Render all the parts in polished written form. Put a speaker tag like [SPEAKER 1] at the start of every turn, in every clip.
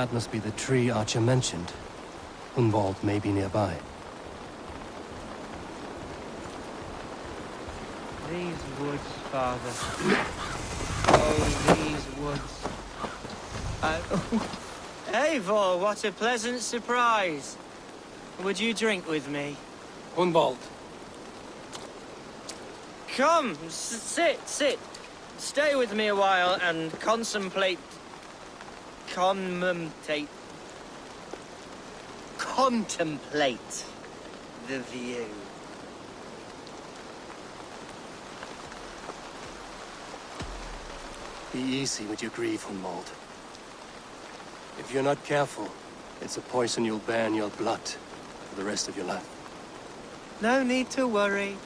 [SPEAKER 1] That must be the tree Archer mentioned. Hunwald may be nearby.
[SPEAKER 2] These woods, Father. Oh, these woods. Eivor, what a pleasant surprise. Would you drink with me?
[SPEAKER 1] Hunwald.
[SPEAKER 2] Come, sit. Stay with me a while and contemplate the view.
[SPEAKER 1] Be easy with your grief, Hunwald. If you're not careful, it's a poison you'll bear in your blood for the rest of your life.
[SPEAKER 2] No need to worry.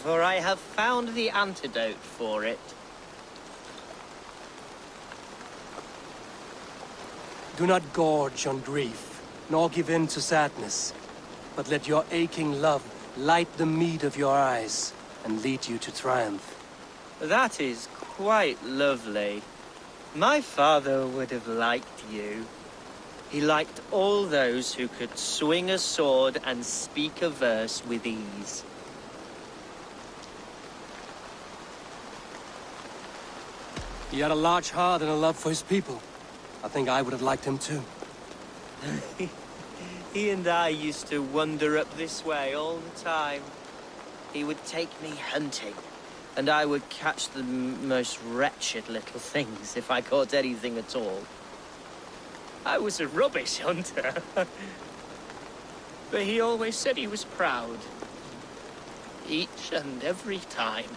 [SPEAKER 2] For I have found the antidote for it.
[SPEAKER 1] Do not gorge on grief, nor give in to sadness, but let your aching love light the mead of your eyes and lead you to triumph.
[SPEAKER 2] That is quite lovely. My father would have liked you. He liked all those who could swing a sword and speak a verse with ease.
[SPEAKER 1] He had a large heart and a love for his people. I think I would have liked him too.
[SPEAKER 2] He and I used to wander up this way all the time. He would take me hunting, and I would catch the most wretched little things if I caught anything at all. I was a rubbish hunter. But he always said he was proud. Each and every time.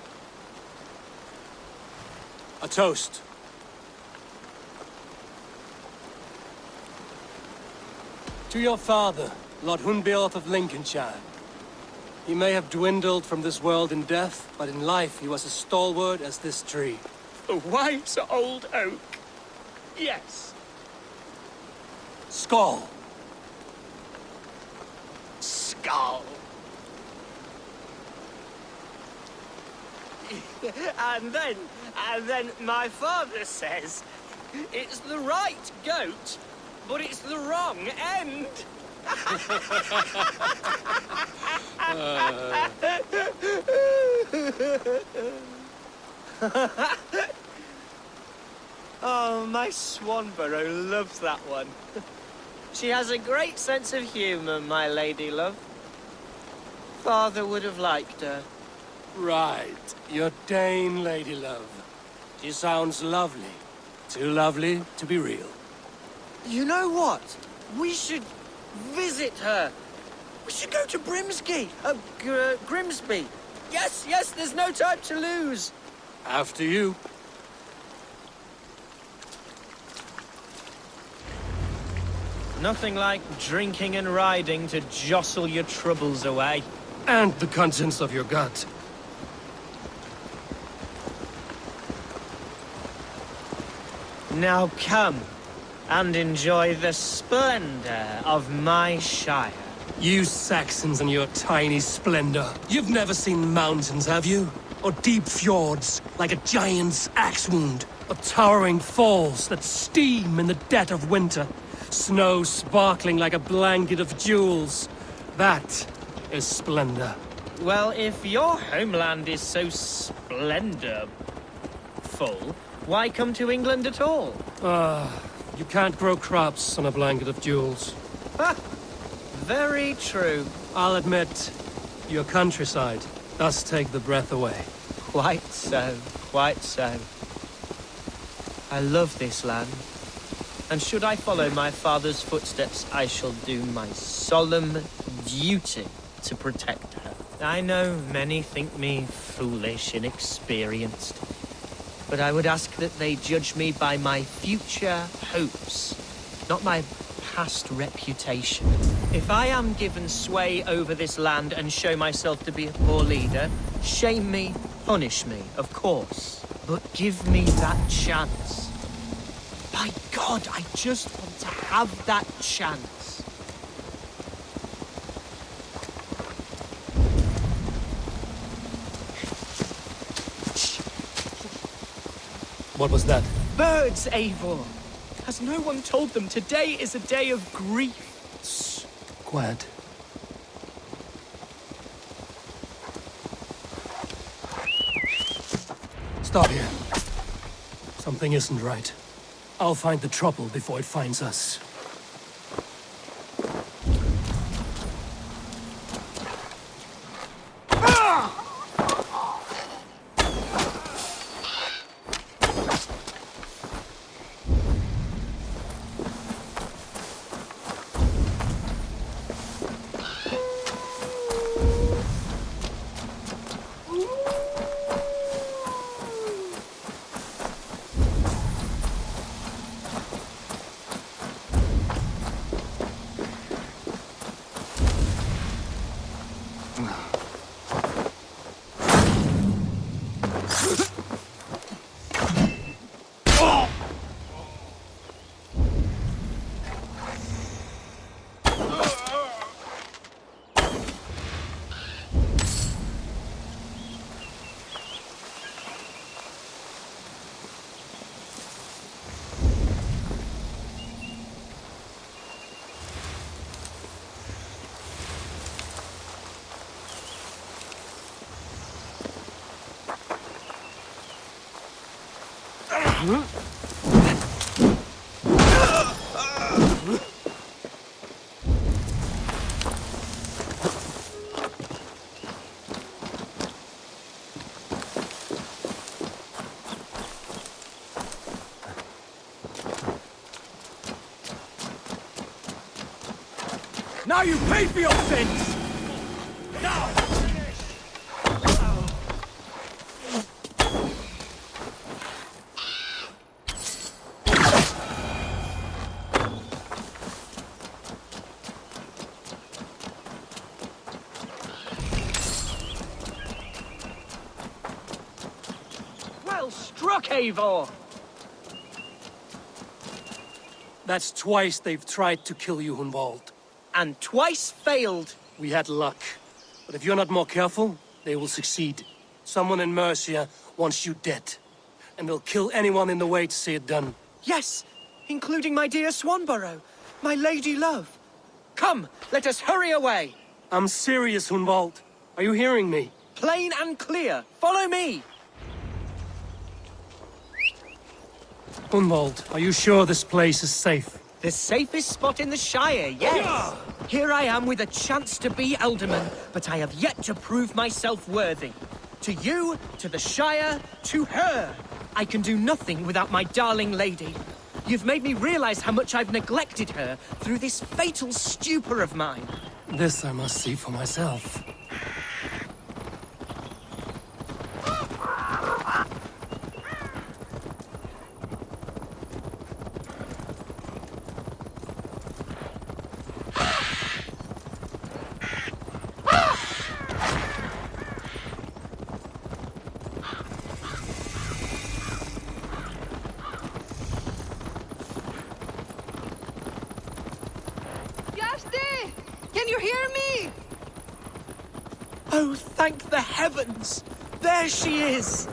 [SPEAKER 1] A toast. To your father, Lord Hunbeorth of Lincolnshire. He may have dwindled from this world in death, but in life he was as stalwart as this tree.
[SPEAKER 2] A wise old oak. Yes.
[SPEAKER 1] Skull.
[SPEAKER 2] Skull. And then my father says, it's the right goat, but it's the wrong end. Oh, my Swanborough loves that one. She has a great sense of humor, my lady love. Father would have liked her.
[SPEAKER 1] Right, your Dane lady love. She sounds lovely. Too lovely to be real.
[SPEAKER 2] You know what? We should visit her. We should go to Grimsby. Yes, there's no time to lose.
[SPEAKER 1] After you.
[SPEAKER 2] Nothing like drinking and riding to jostle your troubles away.
[SPEAKER 1] And the contents of your gut.
[SPEAKER 2] Now come and enjoy the splendor of my shire.
[SPEAKER 1] You Saxons and your tiny splendor. You've never seen mountains, have you? Or deep fjords, like a giant's axe wound. Or towering falls that steam in the dead of winter. Snow sparkling like a blanket of jewels. That is splendor.
[SPEAKER 2] Well, if your homeland is so splendor-full, why come to England at all?
[SPEAKER 1] You can't grow crops on a blanket of jewels.
[SPEAKER 2] Ha! Very true.
[SPEAKER 1] I'll admit, your countryside does take the breath away.
[SPEAKER 2] Quite so, quite so. I love this land. And should I follow my father's footsteps, I shall do my solemn duty to protect her. I know many think me foolish, inexperienced. But I would ask that they judge me by my future hopes, not my past reputation. If I am given sway over this land and show myself to be a poor leader, shame me, punish me, of course. But give me that chance. By God, I just want to have that chance.
[SPEAKER 1] What was that?
[SPEAKER 2] Birds, Eivor! Has no one told them today is a day of grief?
[SPEAKER 1] Shh. Quiet. Stop here. Something isn't right. I'll find the trouble before it finds us. Now you pay for your sins! Now!
[SPEAKER 2] Well struck, Eivor!
[SPEAKER 1] That's twice they've tried to kill you, Hunwald.
[SPEAKER 2] And twice failed.
[SPEAKER 1] We had luck. But if you're not more careful, they will succeed. Someone in Mercia wants you dead. And they'll kill anyone in the way to see it done.
[SPEAKER 2] Yes, including my dear Swanborough, my lady love. Come, let us hurry away.
[SPEAKER 1] I'm serious, Hunwald. Are you hearing me?
[SPEAKER 2] Plain and clear. Follow me.
[SPEAKER 1] Hunwald, are you sure this place is safe?
[SPEAKER 2] The safest spot in the Shire, yes. Here I am with a chance to be Elderman, but I have yet to prove myself worthy. To you, to the Shire, to her. I can do nothing without my darling lady. You've made me realize how much I've neglected her through this fatal stupor of mine.
[SPEAKER 1] This I must see for myself.
[SPEAKER 3] Can you hear me?
[SPEAKER 2] Oh, thank the heavens! There she is!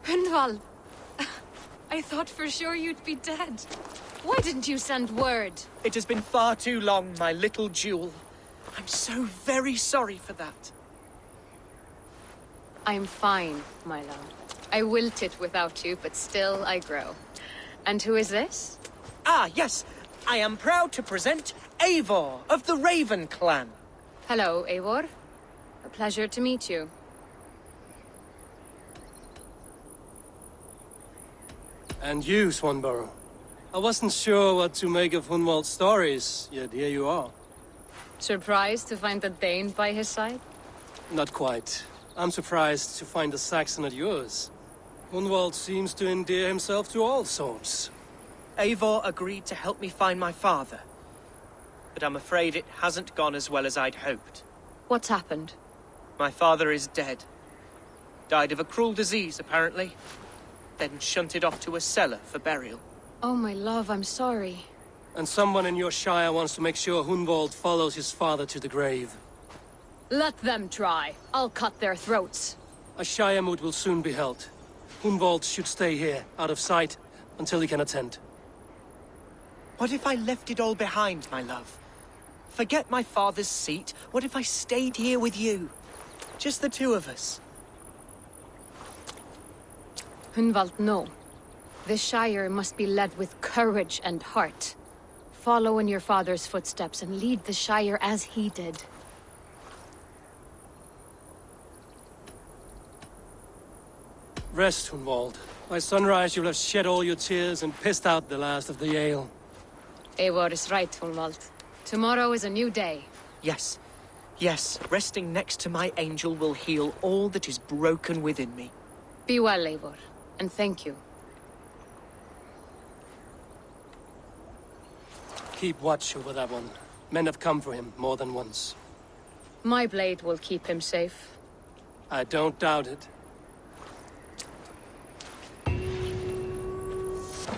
[SPEAKER 3] Hunwald, I thought for sure you'd be dead. Why didn't you send word?
[SPEAKER 2] It has been far too long, my little jewel. I'm so very sorry for that.
[SPEAKER 3] I'm fine, my love. I wilted without you, but still I grow. And who is this?
[SPEAKER 2] Ah, yes. I am proud to present Eivor of the Raven clan.
[SPEAKER 3] Hello, Eivor. A pleasure to meet you.
[SPEAKER 1] And you, Swanborough. I wasn't sure what to make of Hunwald's stories, yet here you are.
[SPEAKER 3] Surprised to find the Dane by his side?
[SPEAKER 1] Not quite. I'm surprised to find a Saxon at yours. Hunwald seems to endear himself to all sorts.
[SPEAKER 2] Eivor agreed to help me find my father. But I'm afraid it hasn't gone as well as I'd hoped.
[SPEAKER 3] What's happened?
[SPEAKER 2] My father is dead. Died of a cruel disease, apparently. Then shunted off to a cellar for burial.
[SPEAKER 3] Oh, my love, I'm sorry.
[SPEAKER 1] And someone in your shire wants to make sure Hunwald follows his father to the grave.
[SPEAKER 3] Let them try. I'll cut their throats.
[SPEAKER 1] A shire moot will soon be held. Hunwald should stay here, out of sight, until he can attend.
[SPEAKER 2] What if I left it all behind, my love? Forget my father's seat. What if I stayed here with you? Just the two of us.
[SPEAKER 3] Hunwald, no. The Shire must be led with courage and heart. Follow in your father's footsteps and lead the Shire as he did.
[SPEAKER 1] Rest, Hunwald. By sunrise you'll have shed all your tears and pissed out the last of the ale.
[SPEAKER 3] Eivor is right, Hunwald. Tomorrow is a new day.
[SPEAKER 2] Yes. Yes, resting next to my angel will heal all that is broken within me.
[SPEAKER 3] Be well, Eivor, and thank you.
[SPEAKER 1] Keep watch over that one. Men have come for him more than once.
[SPEAKER 3] My blade will keep him safe.
[SPEAKER 1] I don't doubt it.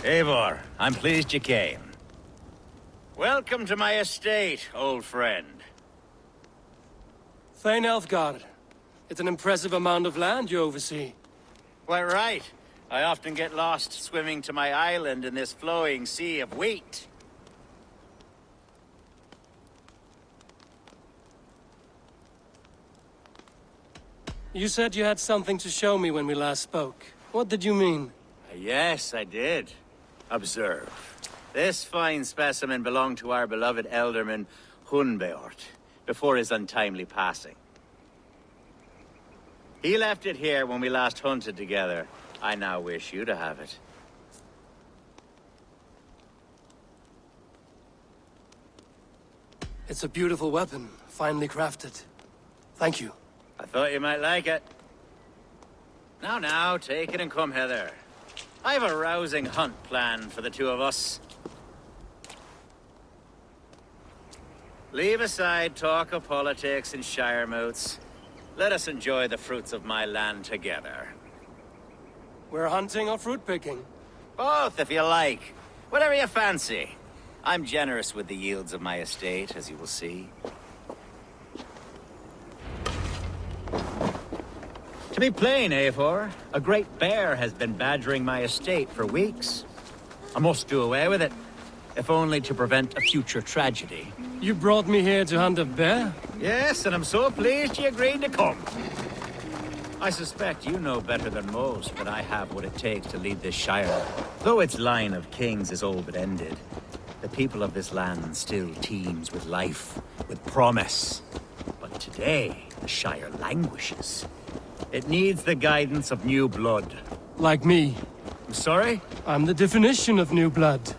[SPEAKER 4] Eivor, I'm pleased you came. Welcome to my estate, old friend.
[SPEAKER 1] Thane Elfgard. It's an impressive amount of land you oversee.
[SPEAKER 4] Quite right. I often get lost swimming to my island in this flowing sea of wheat.
[SPEAKER 1] You said you had something to show me when we last spoke. What did you mean?
[SPEAKER 4] Yes, I did. Observe. This fine specimen belonged to our beloved elderman, Hunbeort, before his untimely passing. He left it here when we last hunted together. I now wish you to have it.
[SPEAKER 1] It's a beautiful weapon, finely crafted. Thank you.
[SPEAKER 4] I thought you might like it. Now, take it and come hither. I've a rousing hunt planned for the two of us. Leave aside talk of politics and shire moots. Let us enjoy the fruits of my land together.
[SPEAKER 1] We're hunting or fruit picking?
[SPEAKER 4] Both, if you like. Whatever you fancy. I'm generous with the yields of my estate, as you will see. To be plain, Eivor, a great bear has been badgering my estate for weeks. I must do away with it, if only to prevent a future tragedy.
[SPEAKER 1] You brought me here to hunt a bear?
[SPEAKER 4] Yes, and I'm so pleased you agreed to come. I suspect you know better than most that I have what it takes to lead this shire. Though its line of kings is all but ended, the people of this land still teems with life, with promise. But today, the shire languishes. It needs the guidance of new blood.
[SPEAKER 1] Like me.
[SPEAKER 4] I'm sorry?
[SPEAKER 1] I'm the definition of new blood.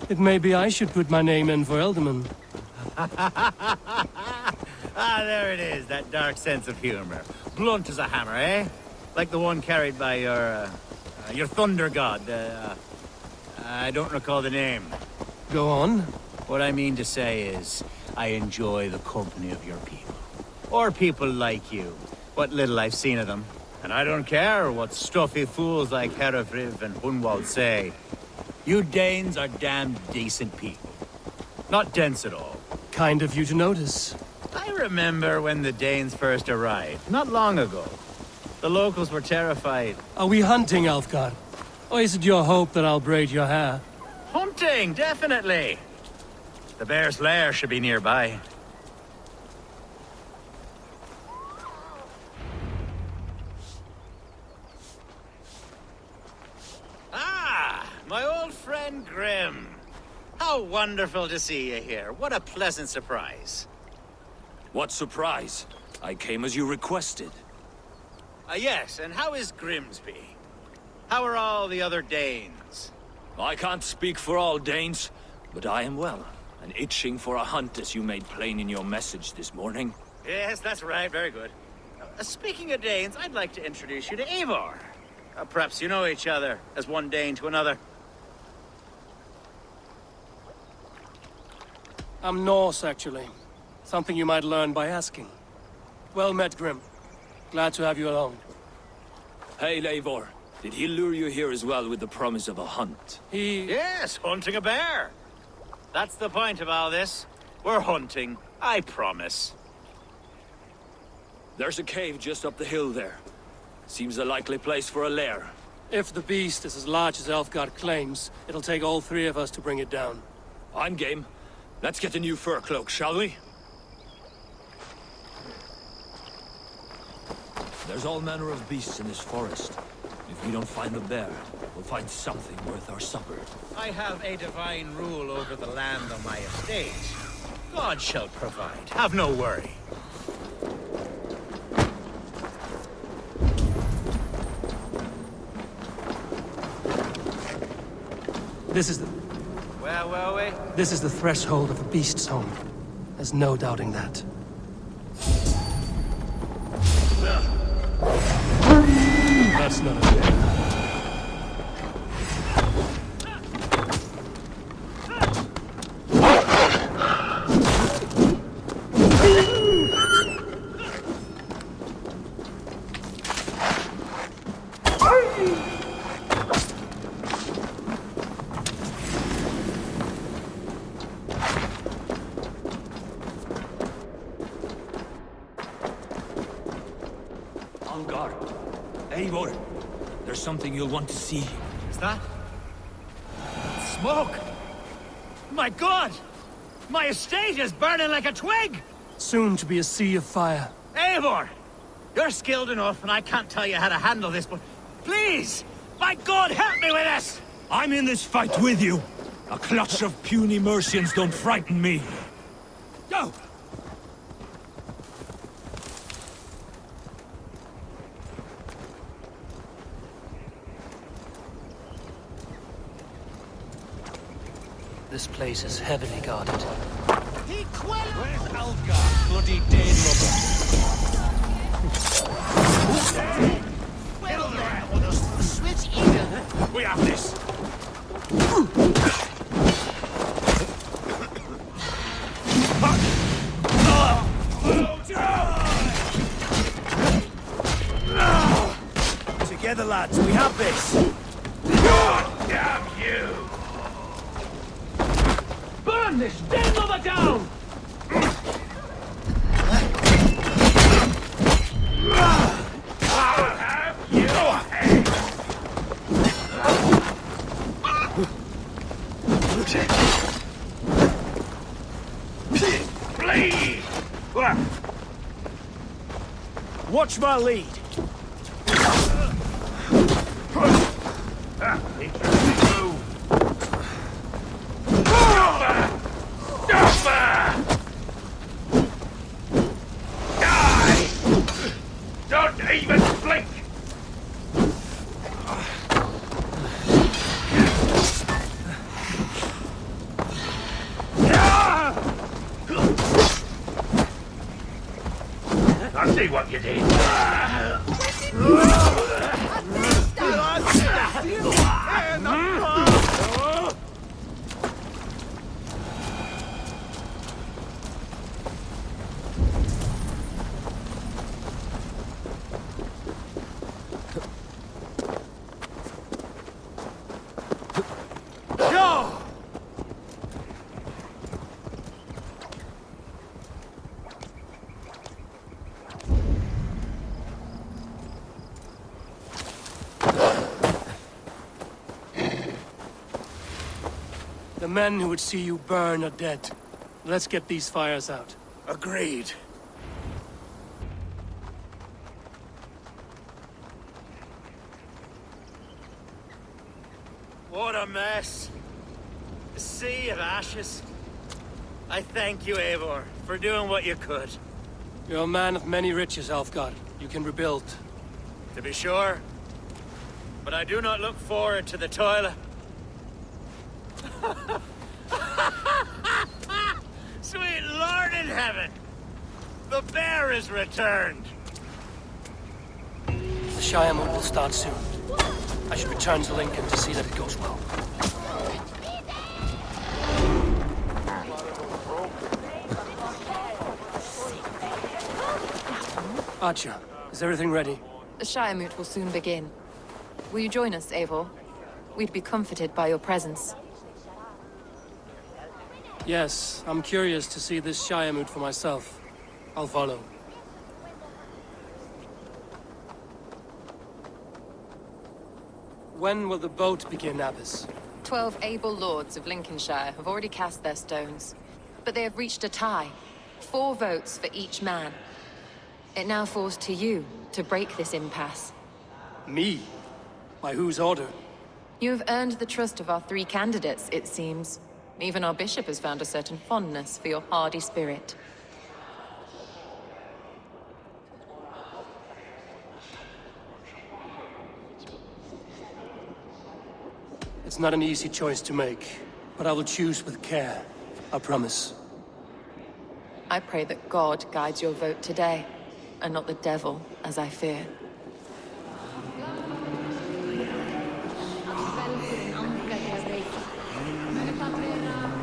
[SPEAKER 1] It may be I should put my name in for Elderman.
[SPEAKER 4] Ah, there it is, that dark sense of humor. Blunt as a hammer, eh? Like the one carried by your thunder god. I don't recall the name.
[SPEAKER 1] Go on.
[SPEAKER 4] What I mean to say is, I enjoy the company of your people. Or people like you. What little I've seen of them. And I don't care what stuffy fools like Herefriv and Hunwald say. You Danes are damned decent people. Not dense at all.
[SPEAKER 1] Kind of you to notice.
[SPEAKER 4] I remember when the Danes first arrived, not long ago. The locals were terrified.
[SPEAKER 1] Are we hunting, Elfgard? Or is it your hope that I'll braid your hair?
[SPEAKER 4] Hunting, definitely. The bear's lair should be nearby. Ah, my old friend Grim. How wonderful to see you here. What a pleasant surprise.
[SPEAKER 5] What surprise? I came as you requested.
[SPEAKER 4] Yes, and how is Grimsby? How are all the other Danes?
[SPEAKER 5] I can't speak for all Danes, but I am well, and itching for a hunt as you made plain in your message this morning.
[SPEAKER 4] Yes, that's right. Very good. Speaking of Danes, I'd like to introduce you to Eivor. Perhaps you know each other, as one Dane to another.
[SPEAKER 1] I'm Norse, actually. Something you might learn by asking. Well met, Grim. Glad to have you along.
[SPEAKER 5] Hail, Eivor. Did he lure you here as well with the promise of a hunt?
[SPEAKER 4] Yes, hunting a bear. That's the point of all this. We're hunting, I promise.
[SPEAKER 5] There's a cave just up the hill there. Seems a likely place for a lair.
[SPEAKER 1] If the beast is as large as Elfgard claims, it'll take all three of us to bring it down.
[SPEAKER 5] I'm game. Let's get the new fur cloak, shall we? There's all manner of beasts in this forest. If we don't find the bear, we'll find something worth our supper.
[SPEAKER 4] I have a divine rule over the land on my estate. God shall provide. Have no worry.
[SPEAKER 1] This is the... This is the threshold of a beast's home. There's no doubting that. That's not a bear.
[SPEAKER 5] On guard. Eivor, there's something you'll want to see.
[SPEAKER 4] Is that? Smoke! My God! My estate is burning like a twig!
[SPEAKER 1] Soon to be a sea of fire.
[SPEAKER 4] Eivor! You're skilled enough, and I can't tell you how to handle this, but please! My God, help me with this!
[SPEAKER 5] I'm in this fight with you. A clutch of puny Mercians don't frighten me. Go!
[SPEAKER 1] This place is heavily guarded.
[SPEAKER 5] Where's Algar, bloody Dane rubber? We have this.
[SPEAKER 4] Together, lads, we have this!
[SPEAKER 5] God damn you! Burn this Dane rubber down! I'll have your head! Bleed!
[SPEAKER 4] Watch my lead!
[SPEAKER 5] Interesting move. Die! Don't even blink! I see what you did.
[SPEAKER 1] The men who would see you burn are dead. Let's get these fires out.
[SPEAKER 4] Agreed. What a mess. A sea of ashes. I thank you, Eivor, for doing what you could.
[SPEAKER 1] You're a man of many riches, Alfgard. You can rebuild.
[SPEAKER 4] To be sure. But I do not look forward to the toilet. Sweet Lord in heaven! The bear is returned!
[SPEAKER 1] The Shire Moon will start soon. I should return to Lincoln to see that it goes well. Archer, is everything ready?
[SPEAKER 6] The Shire Moot will soon begin. Will you join us, Eivor? We'd be comforted by your presence.
[SPEAKER 1] Yes, I'm curious to see this Shire mood for myself. I'll follow. When will the boat begin, Abbess?
[SPEAKER 6] 12 able lords of Lincolnshire have already cast their stones, but they have reached a tie. 4 votes for each man. It now falls to you to break this impasse.
[SPEAKER 1] Me? By whose order?
[SPEAKER 6] You have earned the trust of our 3 candidates, it seems. Even our bishop has found a certain fondness for your hardy spirit.
[SPEAKER 1] It's not an easy choice to make, but I will choose with care. I promise.
[SPEAKER 6] I pray that God guides your vote today, and not the devil, as I fear.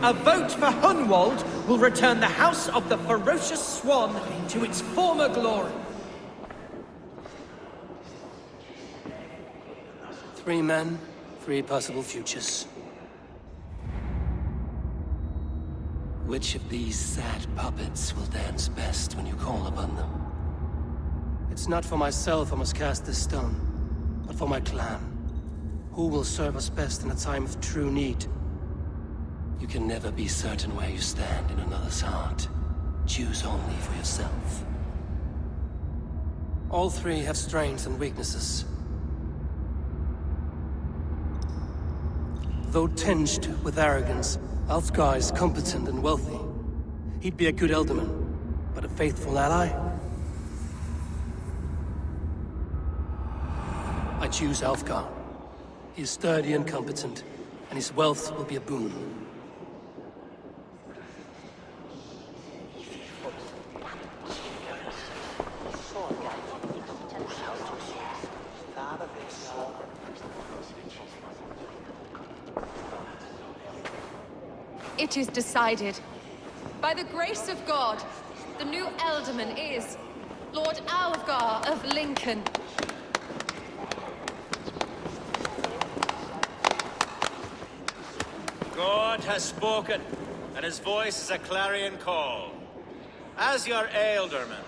[SPEAKER 2] A vote for Hunwald will return the House of the Ferocious Swan to its former glory.
[SPEAKER 1] 3 men, 3 possible futures. Which of these sad puppets will dance best when you call upon them? It's not for myself I must cast this stone, but for my clan. Who will serve us best in a time of true need? You can never be certain where you stand in another's heart. Choose only for yourself. All 3 have strengths and weaknesses. Though tinged with arrogance, Alfgar is competent and wealthy. He'd be a good Elderman, but a faithful ally? I choose Alfgar. He is sturdy and competent, and his wealth will be a boon.
[SPEAKER 6] It is decided. By the grace of God, the new Elderman is Lord Alfgar of Lincoln.
[SPEAKER 4] God has spoken, and his voice is a clarion call. As your Ealdorman,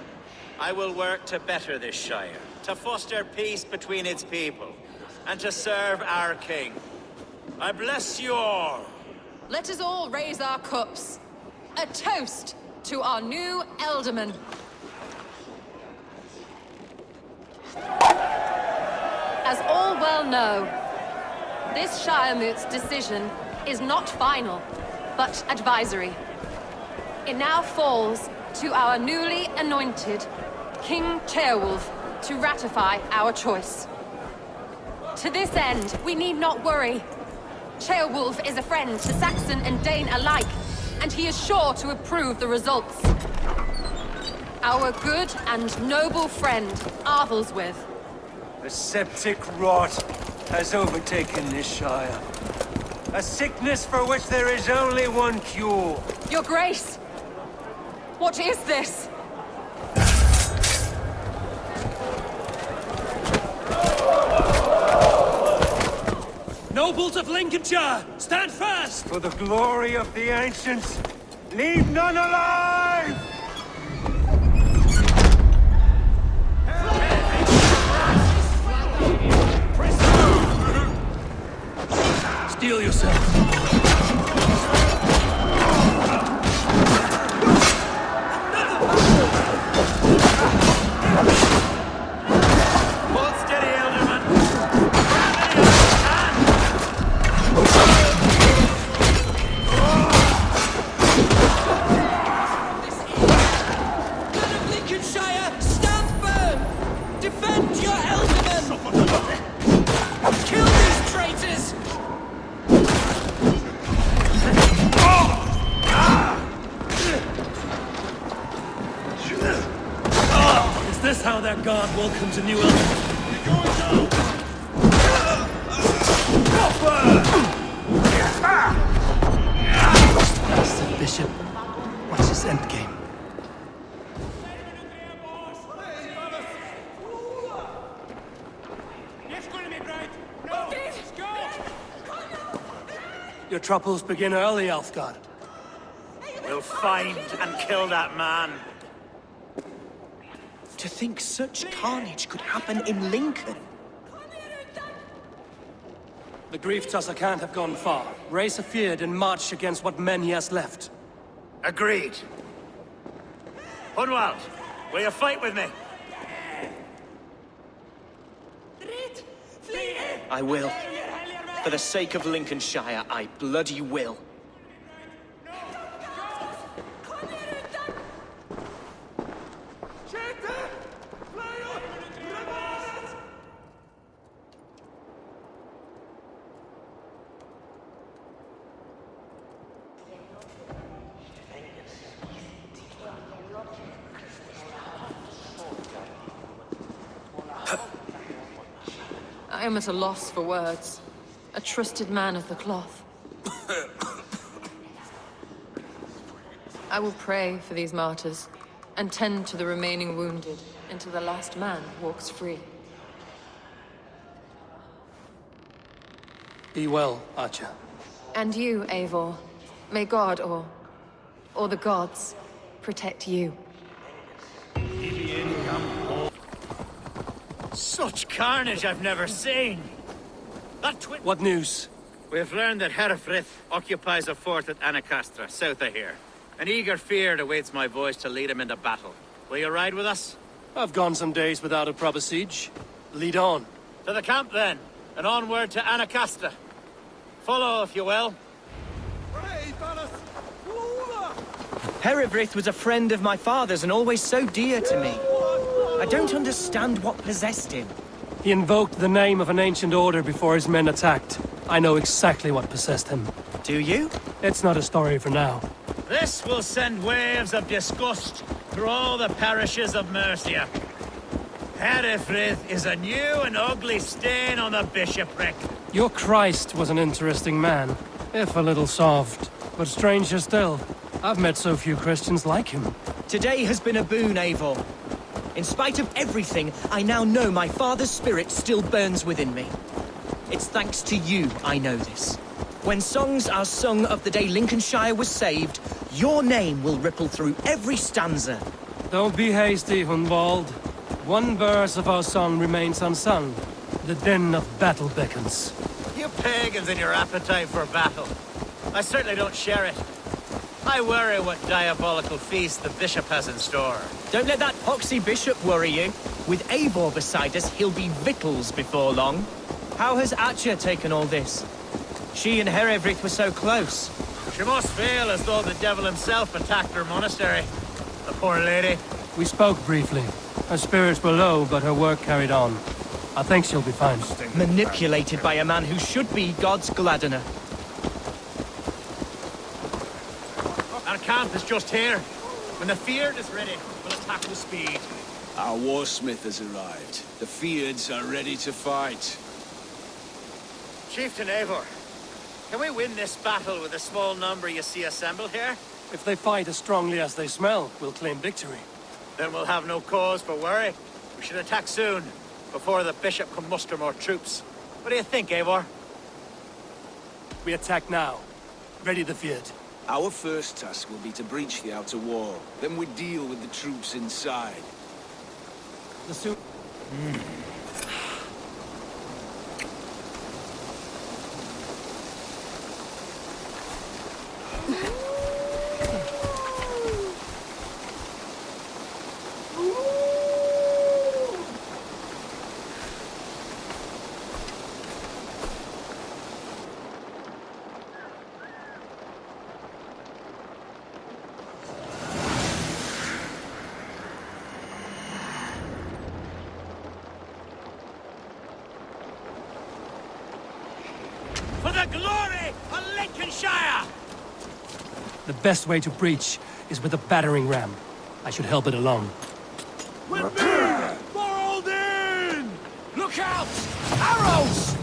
[SPEAKER 4] I will work to better this Shire, to foster peace between its people, and to serve our king. I bless you all.
[SPEAKER 6] Let us all raise our cups. A toast to our new Elderman. As all well know, this Shiremoot's decision is not final, but advisory. It now falls to our newly anointed King Ceolwulf to ratify our choice. To this end, we need not worry. Ceolwulf is a friend to Saxon and Dane alike, and he is sure to approve the results. Our good and noble friend, Arthelswith.
[SPEAKER 7] A septic rot has overtaken this Shire. A sickness for which there is only one cure.
[SPEAKER 6] Your Grace! What is this?
[SPEAKER 1] Nobles of Lincolnshire, stand fast!
[SPEAKER 7] For the glory of the ancients, leave none alive!
[SPEAKER 1] Steel yourself.
[SPEAKER 4] Hold steady, Elderman.
[SPEAKER 2] Men of Lincolnshire, stand firm! Defend your Elderman! Kill these traitors!
[SPEAKER 1] Is this how their god welcomes a new elder? That's the bishop. What's his endgame?
[SPEAKER 7] It's gonna be bright!
[SPEAKER 1] Your troubles begin early, Elfgard.
[SPEAKER 4] We'll find and kill that man.
[SPEAKER 2] To think such carnage could happen in Lincoln.
[SPEAKER 1] The grief Tussa can't have gone far. Raise a feared and march against what men he has left.
[SPEAKER 4] Agreed. Hunwald, will you fight with me?
[SPEAKER 2] I will. For the sake of Lincolnshire, I bloody will.
[SPEAKER 6] I am at a loss for words. A trusted man of the cloth. I will pray for these martyrs, and tend to the remaining wounded, until the last man walks free.
[SPEAKER 1] Be well, Archer.
[SPEAKER 6] And you, Eivor. May God, or the gods, protect you.
[SPEAKER 4] Such carnage I've never seen!
[SPEAKER 1] What news?
[SPEAKER 4] We've learned that Herefrith occupies a fort at Anacastra, south of here. An eager feared awaits my voice to lead him into battle. Will you ride with us?
[SPEAKER 1] I've gone some days without a proper siege. Lead on.
[SPEAKER 4] To the camp then, and onward to Anacastra. Follow, if you will.
[SPEAKER 2] Herefrith was a friend of my father's and always so dear to me. I don't understand what possessed him.
[SPEAKER 1] He invoked the name of an ancient order before his men attacked. I know exactly what possessed him.
[SPEAKER 2] Do you?
[SPEAKER 1] It's not a story for now.
[SPEAKER 4] This will send waves of disgust through all the parishes of Mercia. Herefrith is a new and ugly stain on the bishopric.
[SPEAKER 1] Your Christ was an interesting man, if a little soft. But stranger still, I've met so few Christians like him.
[SPEAKER 2] Today has been a boon, Eivor. In spite of everything, I now know my father's spirit still burns within me. It's thanks to you I know this. When songs are sung of the day Lincolnshire was saved, your name will ripple through every stanza.
[SPEAKER 1] Don't be hasty, Hunwald. One verse of our song remains unsung. The din of battle beckons.
[SPEAKER 4] You pagans and your appetite for battle. I certainly don't share it. I worry what diabolical feast the bishop has in store.
[SPEAKER 2] Don't let that poxy bishop worry you. With Eivor beside us, he'll be victuals before long. How has Atcha taken all this? She and Herefrith were so close.
[SPEAKER 4] She must feel as though the devil himself attacked her monastery. The poor lady.
[SPEAKER 1] We spoke briefly. Her spirits were low, but her work carried on. I think she'll be fine.
[SPEAKER 2] Manipulated by a man who should be God's gladdener.
[SPEAKER 4] Our camp is just here. When the feared is ready, we'll attack with speed.
[SPEAKER 8] Our warsmith has arrived. The Feards are ready to fight.
[SPEAKER 4] Chieftain Eivor, can we win this battle with the small number you see assembled here?
[SPEAKER 1] If they fight as strongly as they smell, we'll claim victory.
[SPEAKER 4] Then we'll have no cause for worry. We should attack soon, before the bishop can muster more troops. What do you think, Eivor?
[SPEAKER 1] We attack now. Ready the feared.
[SPEAKER 8] Our first task will be to breach the outer wall. Then we deal with the troops inside.
[SPEAKER 1] The suit.
[SPEAKER 4] For the glory of Lincolnshire!
[SPEAKER 1] The best way to breach is with a battering ram. I should help it along.
[SPEAKER 8] With me! Followed in! Look out! Arrows!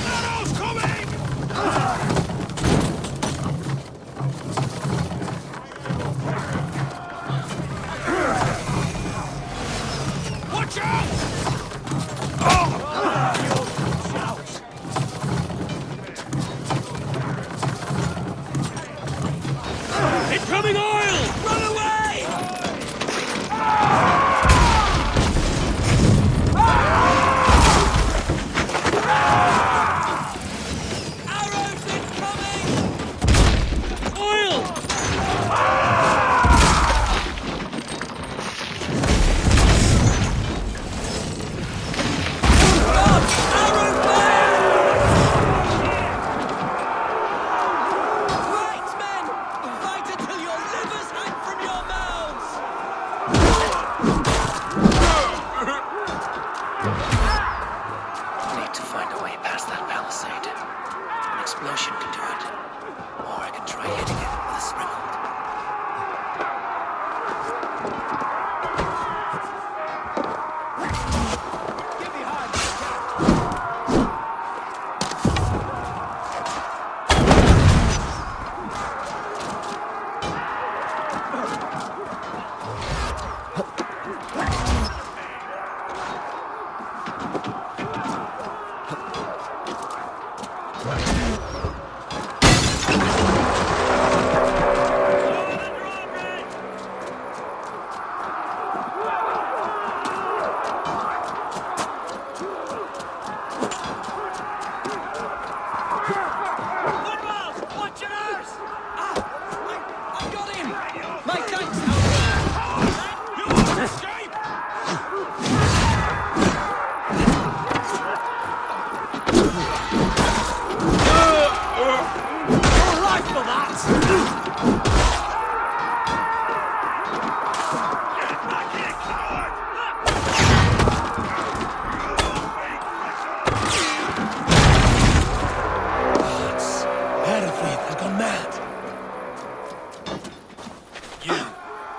[SPEAKER 8] Arrows coming!
[SPEAKER 1] Incoming oil! Run away! Arrows incoming! Oil! Arrow fire! Fight, men! Fight until your livers hang from your mouths!
[SPEAKER 9] Need to find a way past that palisade. An explosion could do it. Or I could try hitting it with a springald.
[SPEAKER 1] Watch your arse! I got him! My tanks out there! You won't escape! Your life for that! I've gone mad. You,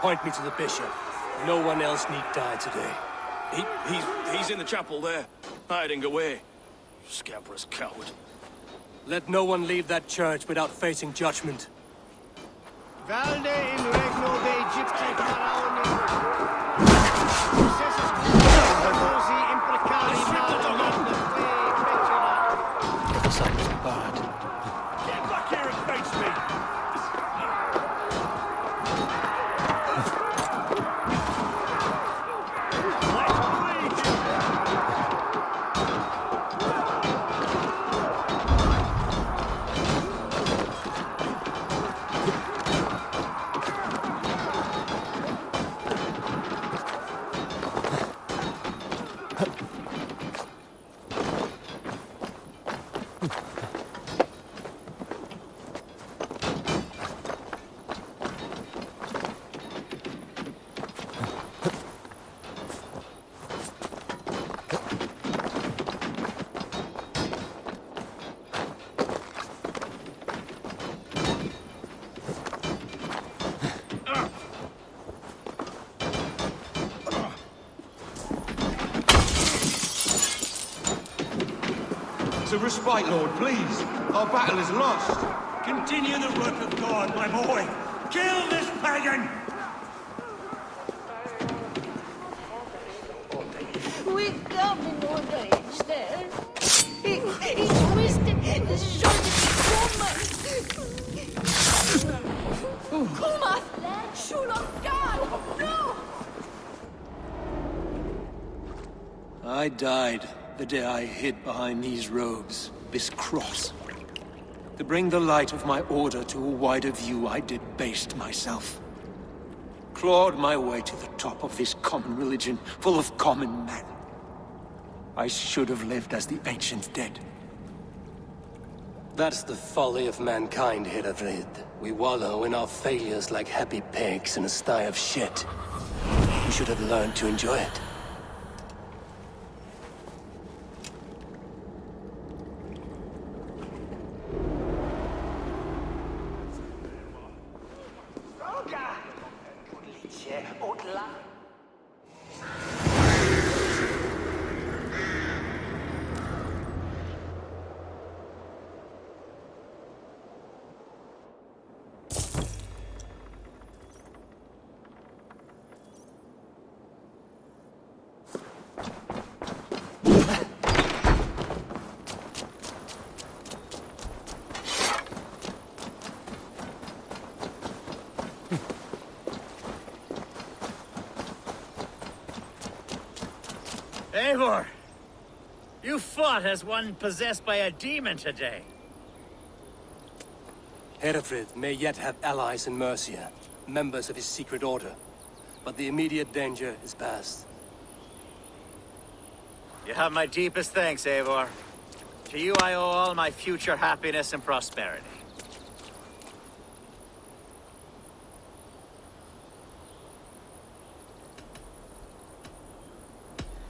[SPEAKER 1] point me to the bishop. No one else need die today.
[SPEAKER 8] He's in the chapel there, hiding away. Scamperous coward.
[SPEAKER 1] Let no one leave that church without facing judgment.
[SPEAKER 10] Valde in regno de Egypti Pharaoni. Così imprecari
[SPEAKER 9] Get us up to the bard.
[SPEAKER 8] Get back here and face me!
[SPEAKER 11] A respite, Lord, please. Our battle is lost.
[SPEAKER 7] Continue the work of God, my boy. Kill this pagan!
[SPEAKER 12] We come in old age there. He's twisted the shoulder to Kuma! Shulokal! No!
[SPEAKER 1] I died the day I hid behind these robes, this cross. To bring the light of my order to a wider view, I debased myself. Clawed my way to the top of this common religion, full of common men. I should have lived as the ancient dead. That's the folly of mankind, Heravrid. We wallow in our failures like happy pigs in a sty of shit. We should have learned to enjoy it.
[SPEAKER 4] Eivor! You fought as one possessed by a demon today.
[SPEAKER 1] Herefrid may yet have allies in Mercia, members of his secret order. But the immediate danger is past.
[SPEAKER 4] You have my deepest thanks, Eivor. To you I owe all my future happiness and prosperity.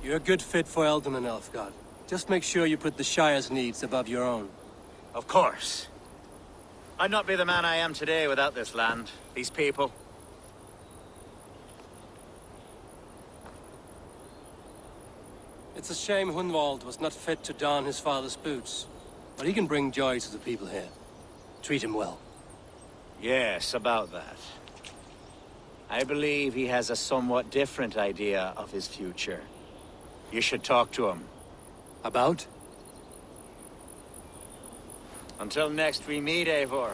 [SPEAKER 1] You're a good fit for Eldon and Elfgard. Just make sure you put the Shire's needs above your own.
[SPEAKER 4] Of course. I'd not be the man I am today without this land, these people.
[SPEAKER 1] It's a shame Hunwald was not fit to don his father's boots. But he can bring joy to the people here. Treat him well.
[SPEAKER 4] Yes, about that. I believe he has a somewhat different idea of his future. You should talk to him.
[SPEAKER 1] About?
[SPEAKER 4] Until next we meet, Eivor.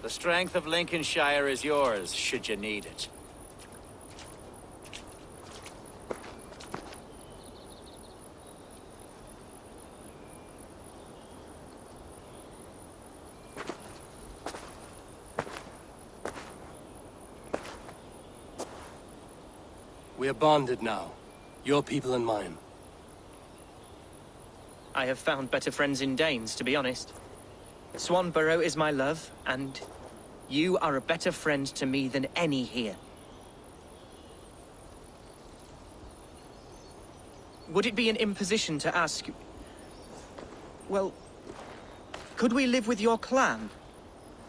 [SPEAKER 4] The strength of Lincolnshire is yours, should you need it.
[SPEAKER 1] We are bonded now. Your people and mine.
[SPEAKER 2] I have found better friends in Danes, to be honest. Swanborough is my love, and you are a better friend to me than any here. Would it be an imposition to ask... Well, could we live with your clan?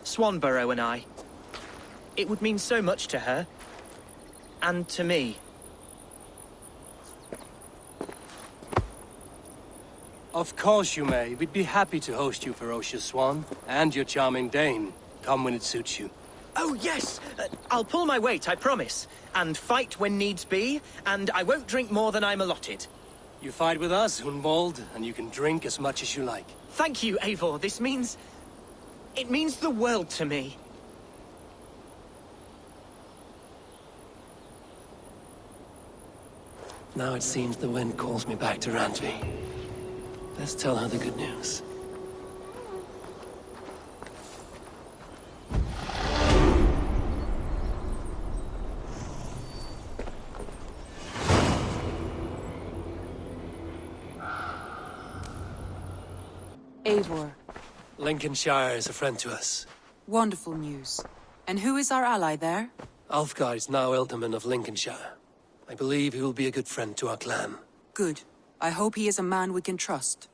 [SPEAKER 2] Swanborough and I. It would mean so much to her. And to me.
[SPEAKER 1] Of course you may. We'd be happy to host you, ferocious Swan. And your charming Dane. Come when it suits you.
[SPEAKER 2] Oh, yes! I'll pull my weight, I promise. And fight when needs be, and I won't drink more than I'm allotted.
[SPEAKER 1] You fight with us, Hunwald, and you can drink as much as you like.
[SPEAKER 2] Thank you, Eivor. This means... it means the world to me.
[SPEAKER 1] Now it seems the wind calls me back to Randvi. Let's tell her the good news.
[SPEAKER 13] Eivor.
[SPEAKER 1] Lincolnshire is a friend to us.
[SPEAKER 13] Wonderful news. And who is our ally there?
[SPEAKER 1] Alfgar is now Ealdorman of Lincolnshire. I believe he will be a good friend to our clan.
[SPEAKER 13] Good. I hope he is a man we can trust.